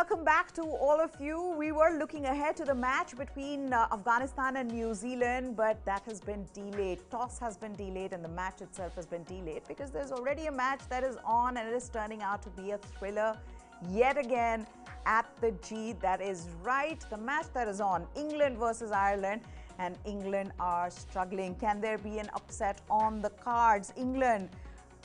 welcome back to all of you. We were looking ahead to the match between Afghanistan and New Zealand, but that has been delayed. Toss has been delayed and the match itself has been delayed because there's already a match that is on and it is turning out to be a thriller yet again at the G. That is right. The match that is on, England versus Ireland, and England are struggling. Can there be an upset on the cards? England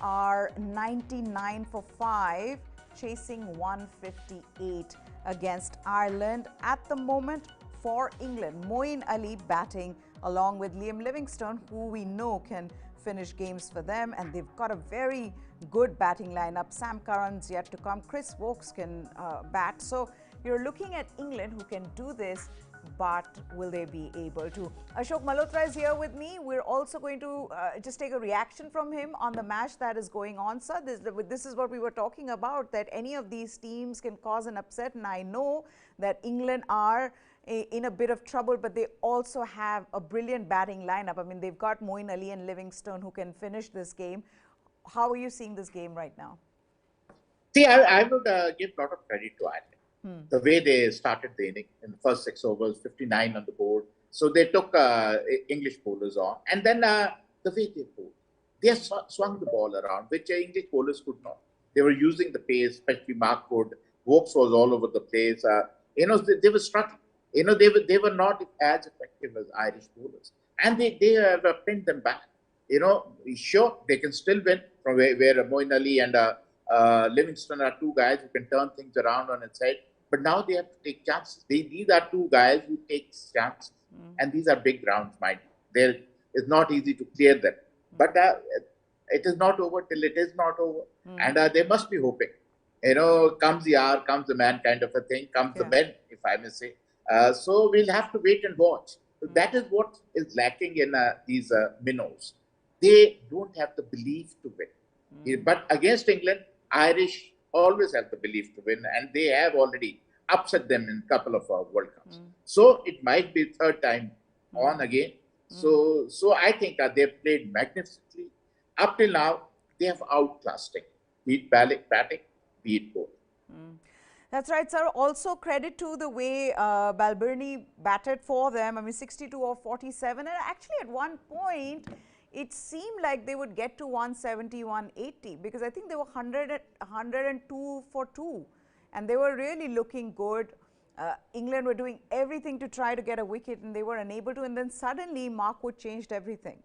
are 99 for 5. Chasing 158 against Ireland. At the moment for England, Moeen Ali batting along with Liam Livingstone, who we know can finish games for them, and they've got a very good batting lineup. Sam Curran's yet to come. Chris Wokes can bat. So you're looking at England who can do this, but will they be able to? Ashok Malhotra is here with me. We're also going to just take a reaction from him on the match that is going on, sir. This is what we were talking about, that any of these teams can cause an upset, and I know that England are in a bit of trouble, but they also have a brilliant batting lineup. I mean, they've got Moeen Ali and Livingstone who can finish this game. How are you seeing this game right now? See, I would give a lot of credit to Ireland. The way they started the inning in the first 6 overs, 59 on the board. So they took English bowlers on. And then the way they bowled, they swung the ball around, which English bowlers could not. They were using the pace, especially Mark Wood. Wokes was all over the place. They were struggling. They were not as effective as Irish bowlers. And they have pinned them back. Sure, they can still win from where Moeen Ali and Livingstone are two guys who can turn things around on its head. But now they have to take chances. These are two guys who take chances. And these are big grounds, mind you. It's not easy to clear them. But it is not over till it is not over. And they must be hoping. Comes the hour, comes the man kind of a thing, comes the men, if I may say. So we'll have to wait and watch. So that is what is lacking in these minnows. They don't have the belief to win. But against England, Irish always have the belief to win, and they have already upset them in a couple of World Cups. So it might be third time on again. So I think that they've played magnificently. Up till now, they have outclassed it. Be it batting, be it bowling. That's right, sir. Also credit to the way Balbirnie batted for them. I mean, 62 of 47. And actually at one point, it seemed like they would get to 170, 180 because I think they were 102 for 2 and they were really looking good. England were doing everything to try to get a wicket and they were unable to, and then suddenly Mark Wood changed everything.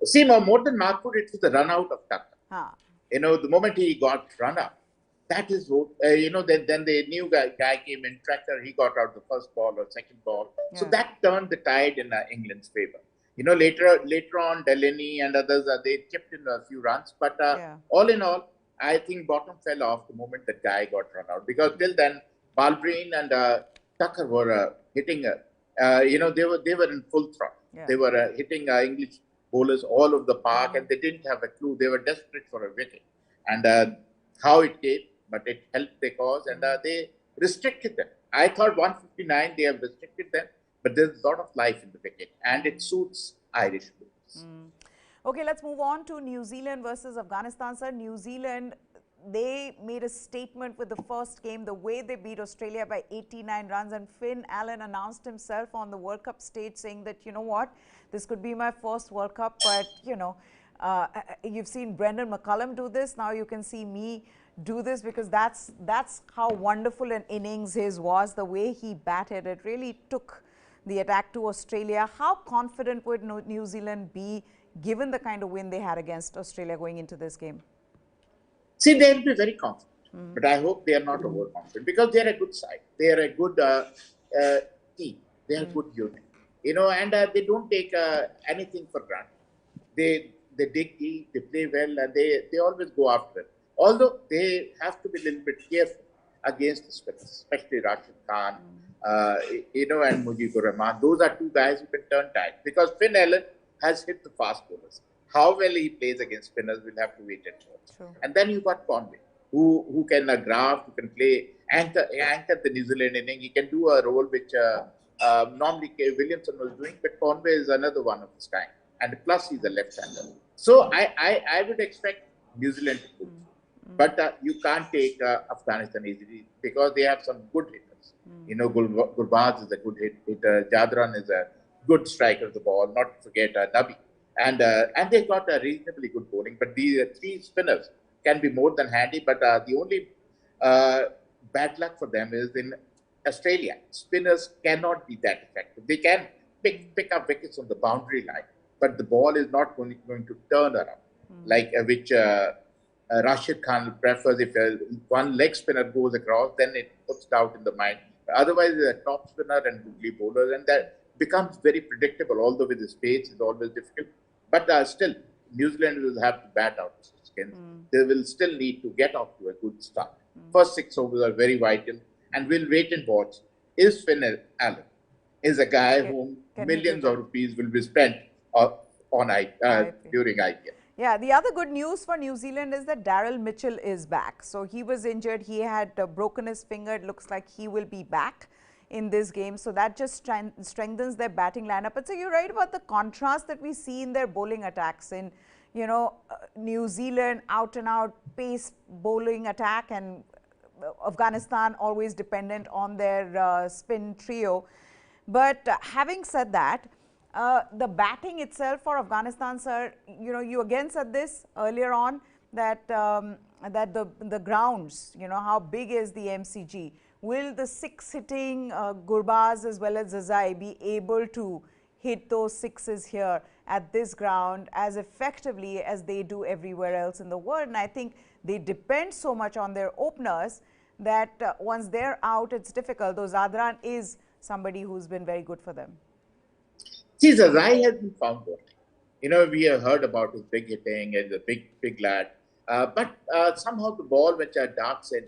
See, more than Mark Wood, it was the run out of Tucker. The moment he got run out, that is what, then the new guy came in, Tracker, he got out the first ball or second ball. So that turned the tide in England's favour. Later on, Delaney and others, they chipped in a few runs. But all in all, I think bottom fell off the moment the guy got run out. Because till then, Balbirnie and Tucker were hitting, they were in full throttle. They were hitting English bowlers all over the park and they didn't have a clue. They were desperate for a wicket. And how it came, but it helped their cause and they restricted them. I thought 159, they have restricted them. But there's a lot of life in the wicket, and it suits Irish bowlers. Okay, let's move on to New Zealand versus Afghanistan, sir. New Zealand, they made a statement with the first game, the way they beat Australia by 89 runs. And Finn Allen announced himself on the World Cup stage saying that, you know what, this could be my first World Cup, but, you've seen Brendan McCullum do this. Now you can see me do this because that's how wonderful an innings his was, the way he batted. It really took the attack to Australia. How confident would New Zealand be given the kind of win they had against Australia going into this game? See, they'll be very confident, but I hope they are not overconfident because they are a good side. They are a good team. They are a good unit, and they don't take anything for granted. They dig deep, they play well, and they always go after it. Although they have to be a little bit careful against the spinners, especially Rashid Khan. And Mujibur Rahman. Those are two guys who can turn tide because Finn Allen has hit the fast bowlers. How well he plays against spinners, we'll have to wait and watch. Sure. And then you've got Conway, who can graft, who can play, anchor the New Zealand inning. He can do a role which normally Williamson was doing, but Conway is another one of his kind. And plus, he's a left-hander. So I would expect New Zealand to do. But you can't take Afghanistan easily because they have some good hitters. You know, Gurbaz is a good hitter. Jadran is a good striker of the ball. Not to forget Nabi. And they got a reasonably good bowling. But the three spinners can be more than handy. But the only bad luck for them is in Australia. Spinners cannot be that effective. They can pick up wickets on the boundary line, but the ball is not going to turn around, like which Rashid Khan prefers. If one leg spinner goes across, then it puts doubt in the mind. Otherwise, a top spinner and googly bowler, and that becomes very predictable, although with the pace is always difficult. But still, New Zealand will have to bat out the skins. They will still need to get off to a good start. First 6 overs are very vital, and we'll wait and watch. Is Finn Allen is a guy whom millions of rupees will be spent during IPL. Yeah, the other good news for New Zealand is that Daryl Mitchell is back. So he was injured. He had broken his finger. It looks like he will be back in this game. So that just strengthens their batting lineup. But so you're right about the contrast that we see in their bowling attacks. In, you know, New Zealand out and out pace bowling attack, and Afghanistan always dependent on their spin trio. But having said that, the batting itself for Afghanistan, sir, you know, you again said this earlier on that that the grounds, you know, how big is the MCG? Will the six hitting Gurbaz as well as Zazai be able to hit those sixes here at this ground as effectively as they do everywhere else in the world? And I think they depend so much on their openers that once they're out, it's difficult. Though Zadran is somebody who's been very good for them. See, Zazai has been found wanting. You know, we have heard about his big hitting and the big lad. But somehow the ball, which are dark side,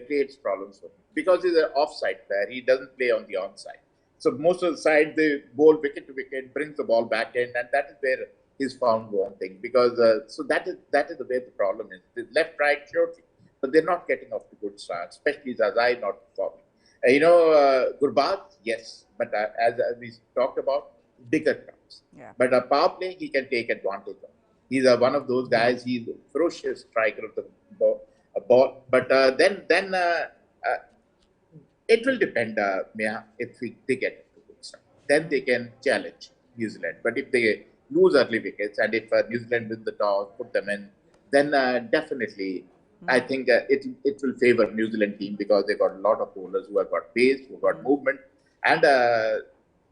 creates problems for him. Because he's an offside player, he doesn't play on the onside. So most of the side, they bowl wicket to wicket, brings the ball back in, and that is where he's found wanting. Because so that is the way the problem is. The left, right, sure, but they're not getting off to good start, especially Zazai not performing. You know, Gurbaz, yes, but as we talked about, bigger crowds. Yeah. But a power play, he can take advantage of. He's one of those guys. He's a ferocious striker of the ball. But then it will depend, if they get a good start. Then they can challenge New Zealand. But if they lose early wickets and if New Zealand wins the toss, put them in, then definitely I think it will favor New Zealand team because they got a lot of bowlers who have got pace, who have got movement, and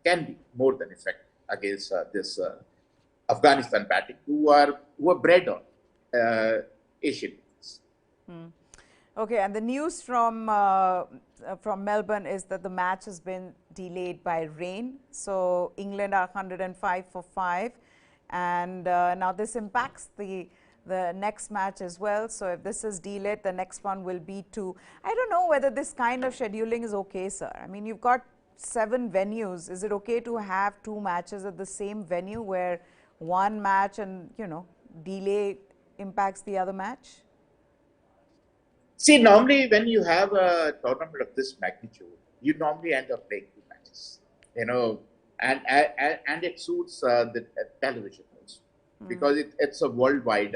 can be more than effective against this Afghanistan batting, who are bred on Asian. Okay, and the news from Melbourne is that the match has been delayed by rain. So England are 105 for 5, and now this impacts the next match as well. So if this is delayed, the next one will be to, I don't know whether this kind of scheduling is okay, sir. I mean, you've got 7 venues. Is it okay to have 2 matches at the same venue where one match and, you know, delay impacts the other match? See, normally when you have a tournament of this magnitude, you normally end up playing 2 matches, you know, and it suits the television also, because it's a worldwide,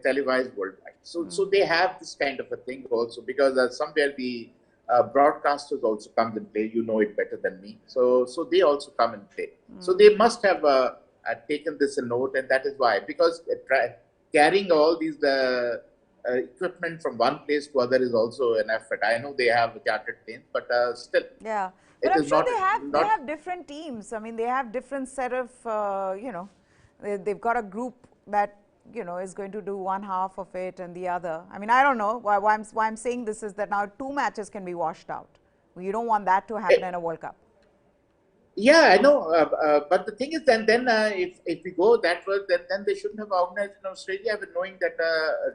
televised worldwide. So they have this kind of a thing also, because somewhere the broadcasters also come and play. You know it better than me. So they also come and play. So they must have taken this a note, and that is why, because carrying all these equipment from one place to other is also an effort. I know they have chartered planes, but still. Yeah, but I'm sure they have different teams. I mean, they have different set of, you know, they've got a group that, you know, is going to do one half of it and the other. I mean, I don't know. Why I'm saying this is that now 2 matches can be washed out. You don't want that to happen in a World Cup. Yeah, I know. But the thing is, then if we go that way, then they shouldn't have organized in Australia, with knowing that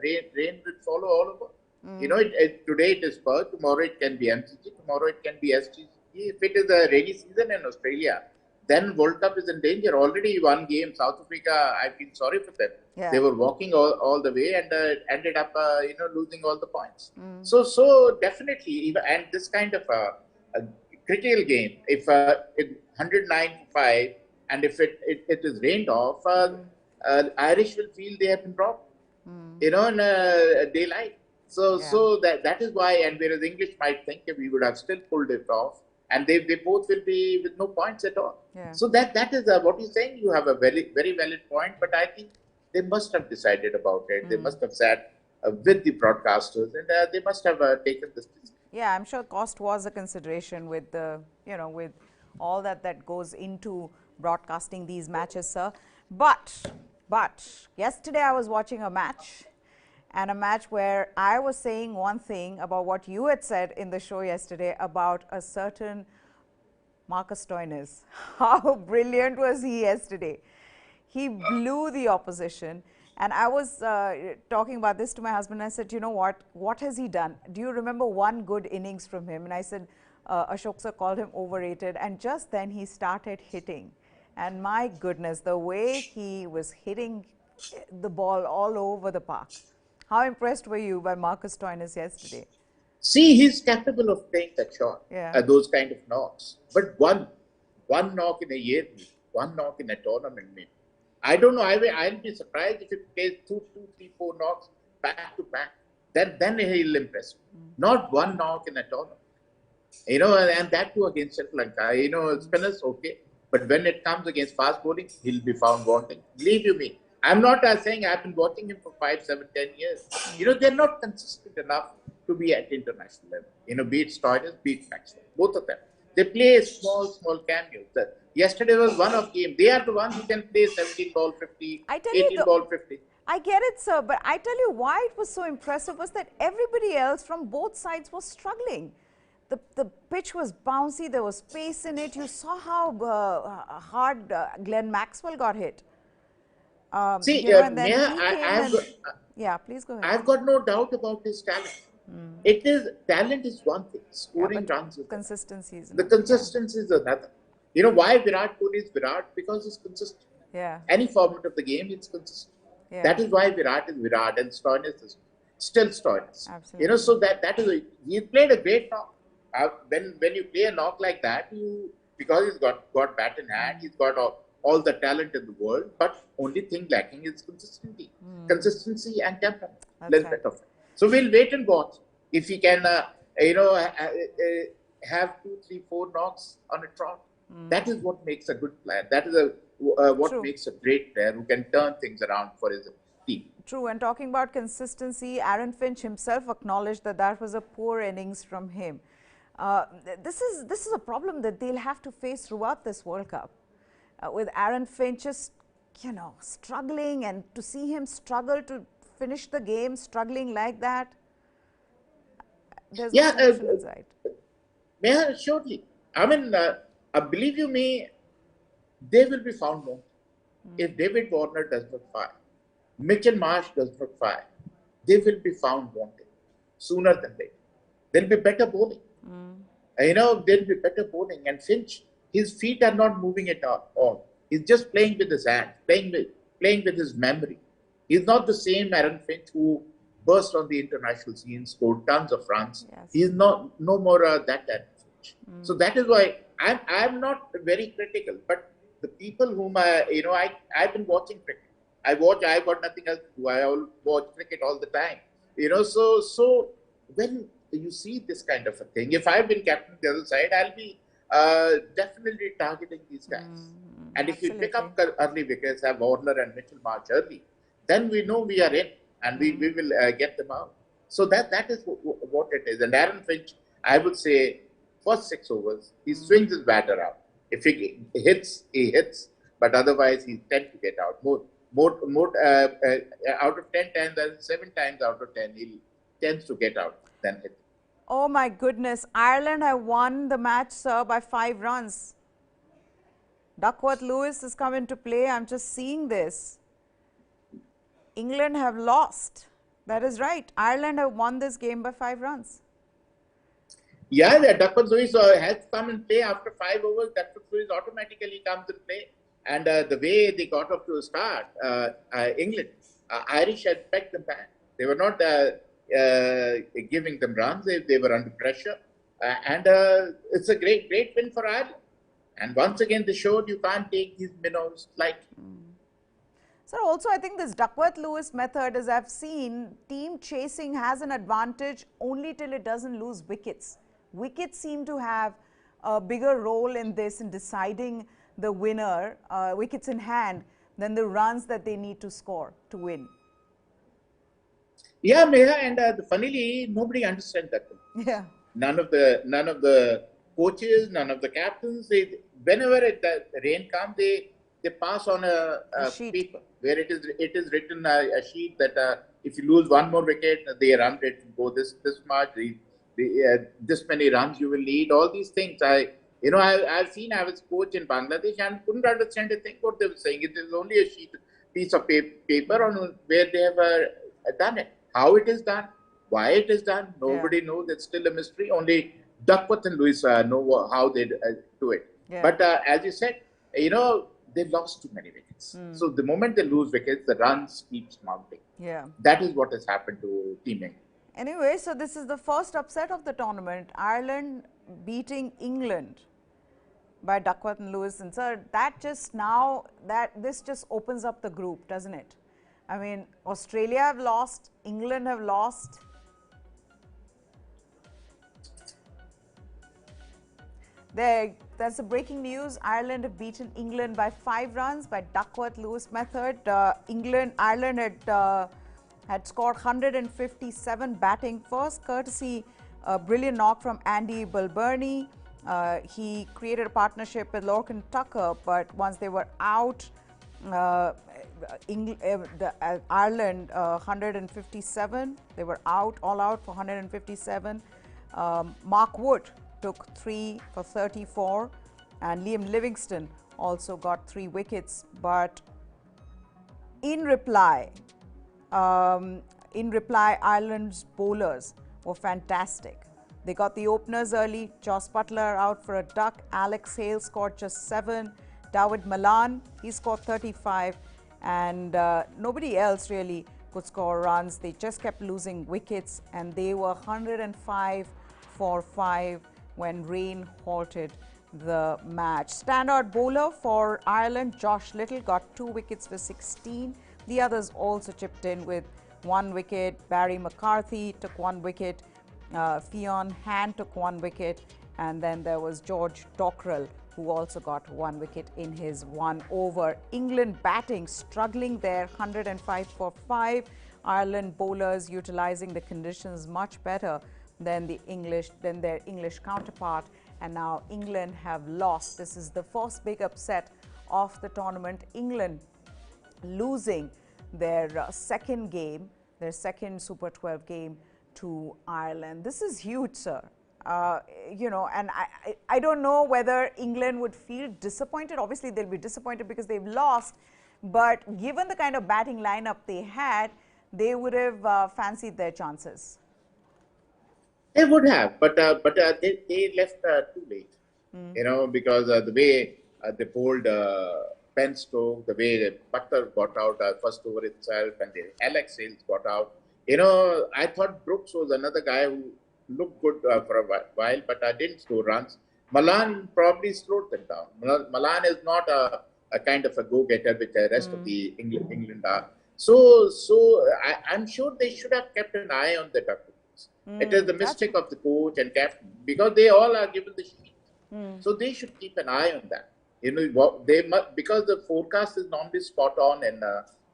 rain will follow all over. You know, today it is Perth, tomorrow it can be MCG, tomorrow it can be SGG. If it is a rainy season in Australia, then World Cup is in danger. Already one game, South Africa, I feel sorry for them. Yeah. They were walking all the way and ended up, you know, losing all the points. So definitely, and this kind of a critical game, if 109 for 5, and if it is rained off, Irish will feel they have been robbed. in daylight. So that is why, and whereas English might think we would have still pulled it off, and they both will be with no points at all. Yeah. So that is what you're saying. You have a very, very valid point, but I think they must have decided about it. They must have sat with the broadcasters, and they must have taken this decision. Yeah, I'm sure cost was a consideration with the, with all that goes into broadcasting these matches, sir. But yesterday I was watching a match, and a match where I was saying one thing about what you had said in the show yesterday about a certain Marcus Stoinis. How brilliant was he yesterday? He blew the opposition. And I was talking about this to my husband. I said, you know what? What has he done? Do you remember one good innings from him? And I said, Ashok sir called him overrated. And just then he started hitting. And my goodness, the way he was hitting the ball all over the park. How impressed were you by Marcus Stoinis yesterday? See, he's capable of playing that shot, Yeah. those kind of knocks. But one knock in a year, one knock in a tournament, maybe. I don't know. I'll be surprised if he plays two, three, four knocks back to back. Then he'll impress me. Not one knock in a tournament. And that too against Sri Lanka. Spinners, okay. But when it comes against fast bowling, he'll be found wanting. Believe you me. I'm not saying I've been watching him for 5, 7, 10 years. They're not consistent enough to be at international level. Be it Stoinis, be it Maxwell. Both of them. They play small cameos. Yesterday was one of game. They are the ones who can play 17 ball 50, 18 ball 50. I get it, sir. But I tell you why it was so impressive was that everybody else from both sides was struggling. The pitch was bouncy. There was pace in it. You saw how hard Glenn Maxwell got hit. See, and then yeah, please go ahead. I've got no doubt about his talent. Talent is one thing. Scoring runs is consistency is another. The consistency is another. Why Virat Kohli is Virat? Because he's consistent. Yeah. Any format of the game, it's consistent. Yeah. That is why Virat is Virat and Stoinis is still Stoinis. Absolutely. So that is he played a great knock. When you play a knock like that, because he's got bat in hand, he's got all the talent in the world, but only thing lacking is consistency and temperament. Right. So we'll wait and watch if he can, have 2, 3, 4 knocks on a trot. That is what makes a good player. That is what makes a great player who can turn things around for his team. True. And talking about consistency, Aaron Finch himself acknowledged that was a poor innings from him. This is a problem that they'll have to face throughout this World Cup. With Aaron Finch just, struggling, and to see him struggle to finish the game, struggling like that, there's no solution inside. Yeah, surely. I mean, believe you me, they will be found more. If David Warner does not fire, Mitchell Marsh does not fire, they will be found wanted sooner than later. There'll be better bowling. There'll be better bowling. And Finch, his feet are not moving at all. He's just playing with his hands, playing with his memory. He's not the same Aaron Finch who burst on the international scene, scored tons of runs. Yes. He's no more that Aaron Finch. So that is why I'm not very critical. But the people whom I've been watching cricket. I've got nothing else to do. I watch cricket all the time. So when you see this kind of a thing, if I've been captain the other side, I'll be definitely targeting these guys. And if we pick up early wickets, have Warner and Mitchell Marsh early, then we know we are in, and we will get them out. So that is what it is. And Aaron Finch, I would say, first 6 overs, he swings his batter out. If he hits, he hits. But otherwise, he tends to get out. More out of 10 times, 7 times out of 10, he tends to get out than hit. Oh my goodness. Ireland have won the match, sir, by 5 runs. Duckworth Lewis has come into play. I'm just seeing this. England have lost. That is right. Ireland have won this game by 5 runs. Yeah, Duckworth Lewis has come in play after 5 overs. Duckworth Lewis automatically comes in play. And the way they got off to a start, England, Irish had pegged them back. They were not giving them runs. They were under pressure. And it's a great win for Ireland. And once again, they showed you can't take these minnows lightly. Sir, also I think this Duckworth-Lewis method, as I've seen, team chasing has an advantage only till it doesn't lose wickets. Wickets seem to have a bigger role in this, in deciding the winner, wickets in hand, than the runs that they need to score to win. Yeah, Neha, and funnily, nobody understands that. Yeah. None of the coaches, none of the captains. Whenever the rain comes, they pass on a paper where it is written a sheet that if you lose one more wicket, the run rate will go this much. This many runs you will need. All these things. I've seen. I was coach in Bangladesh and couldn't understand a thing what they were saying. It is only a piece of paper on where they have done it. How it is done, why it is done, nobody knows. It's still a mystery. Only Duckworth and Lewis know how they do it. Yeah. But as you said, they lost too many wickets. So the moment they lose wickets, the runs keeps mounting. Yeah, that is what has happened to Team England. Anyway, so this is the first upset of the tournament. Ireland beating England by Duckworth and Lewis. And sir, this just opens up the group, doesn't it? I mean, Australia have lost, England have lost. That's the breaking news. Ireland have beaten England by 5 runs by Duckworth-Lewis method. Ireland had scored 157 batting first, courtesy a brilliant knock from Andy Balbirnie. He created a partnership with Lorcan Tucker, but once they were out, Ireland 157. They were all out for 157. Mark Wood took 3 for 34, and Liam Livingstone also got 3 wickets. But in reply, Ireland's bowlers were fantastic. They got the openers early. Jos Buttler out for a duck. Alex Hale scored just 7. David Malan, he scored 35. And nobody else really could score runs. They just kept losing wickets, and they were 105 for 5 when rain halted the match. Standout bowler for Ireland, Josh Little, got 2 wickets for 16. The others also chipped in with 1 wicket. Barry McCarthy took 1 wicket. Fionn Hand took 1 wicket. And then there was George Dockrell, who also got 1 wicket in his 1 over. England batting, struggling there, 105 for 5. Ireland bowlers utilizing the conditions much better than their English counterpart. And now England have lost. This is the first big upset of the tournament. England losing their second Super 12 game to Ireland. This is huge, sir. And I don't know whether England would feel disappointed. Obviously, they'll be disappointed because they've lost. But given the kind of batting lineup they had, they would have fancied their chances. They would have, but they left too late. Because the way they bowled Penstoke, the way Buttler got out first over itself, and Alex Hales got out. I thought Brooks was another guy who looked good for a while, but didn't score runs. Malan probably slowed them down. Malan is not a kind of a go-getter which the rest of the England are. So I'm sure they should have kept an eye on the Ducks. It is the mistake of the coach and captain, because they all are given the sheet. So they should keep an eye on that. They must, because the forecast is normally spot on in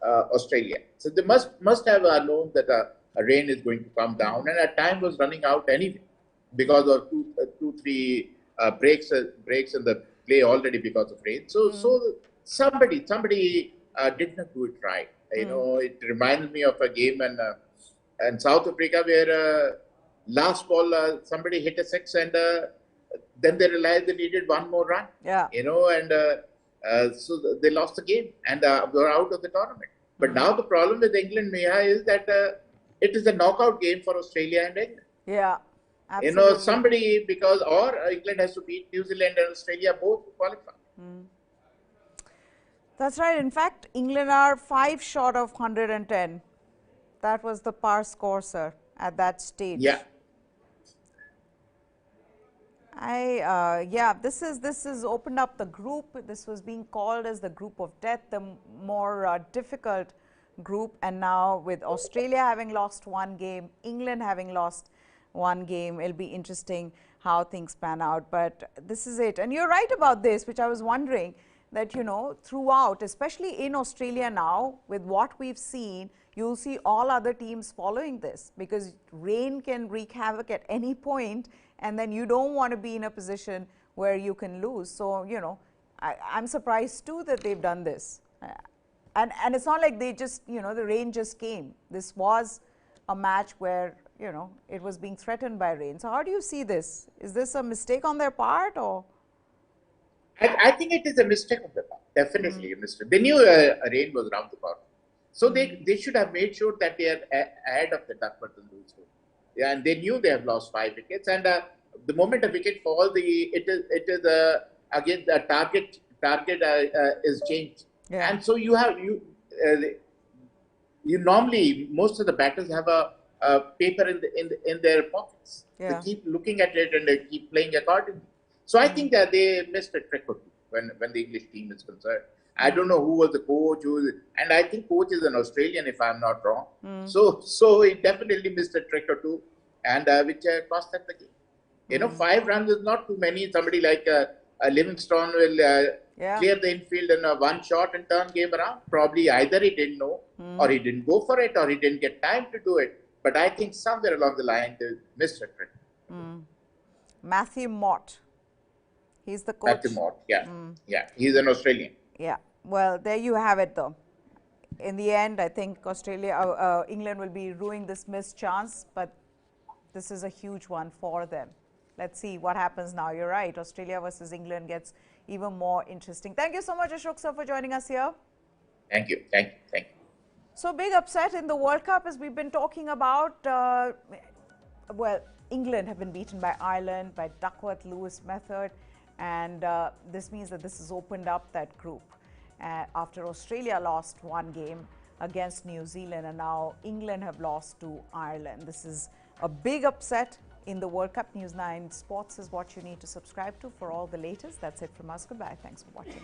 Australia. So they must have known that a rain is going to come down, and time was running out anyway because of two, 3 breaks in the play already because of rain. So somebody did not do it right. It reminds me of a game in South Africa where last ball somebody hit a 6 and then they realized they needed 1 more run. Yeah. So they lost the game and were out of the tournament. But now the problem with England, Neha, is that it is a knockout game for Australia and England. Yeah, absolutely. Or England has to beat New Zealand and Australia both to qualify. That's right. In fact, England are 5 short of 110. That was the par score, sir, at that stage. Yeah. Yeah, this is opened up the group. This was being called as the group of death, the more difficult group. And now with Australia having lost one game, England having lost one game, it'll be interesting how things pan out. But this is it. And you're right about this, which I was wondering that, you know, throughout, especially in Australia now, with what we've seen, you'll see all other teams following this, because rain can wreak havoc at any point, and then you don't want to be in a position where you can lose. So, you know, I'm surprised too that they've done this. And it's not like they just, you know, the rain just came. This was a match where, you know, it was being threatened by rain. So how do you see this? Is this a mistake on their part, or? I think it is a mistake of the part. Definitely a mistake. They knew rain was around the corner. So they should have made sure that they are ahead of the Duckworth and Lewis. Yeah, and they knew they have lost 5 wickets. And the moment a wicket falls, it is again the target is changed. Yeah. And so you normally, most of the batters have a paper in their pockets. Yeah. They keep looking at it and they keep playing accordingly. So I think that they missed a trick or two when the English team is concerned. I don't know who was the coach, and I think coach is an Australian, if I'm not wrong. So he definitely missed a trick or two, and which cost them the game. You know, 5 runs is not too many. Somebody like Livingstone will clear the infield in one shot and turn game around. Probably either he didn't know, or he didn't go for it, or he didn't get time to do it. But I think somewhere along the line they missed a trick. Matthew Mott. He's the coach. Matthew Mott, yeah, he's an Australian. Yeah, well, there you have it, though. In the end, I think England will be ruining this missed chance, but this is a huge one for them. Let's see what happens now. You're right, Australia versus England gets even more interesting. Thank you so much, Ashok sir, for joining us here. Thank you. So, big upset in the World Cup, as we've been talking about. Well, England have been beaten by Ireland, by Duckworth-Lewis method. And this means that this has opened up that group after Australia lost one game against New Zealand, and now England have lost to Ireland. This is a big upset in the World Cup. News9 Sports is what you need to subscribe to for all the latest. That's it from us. Goodbye. Thanks for watching.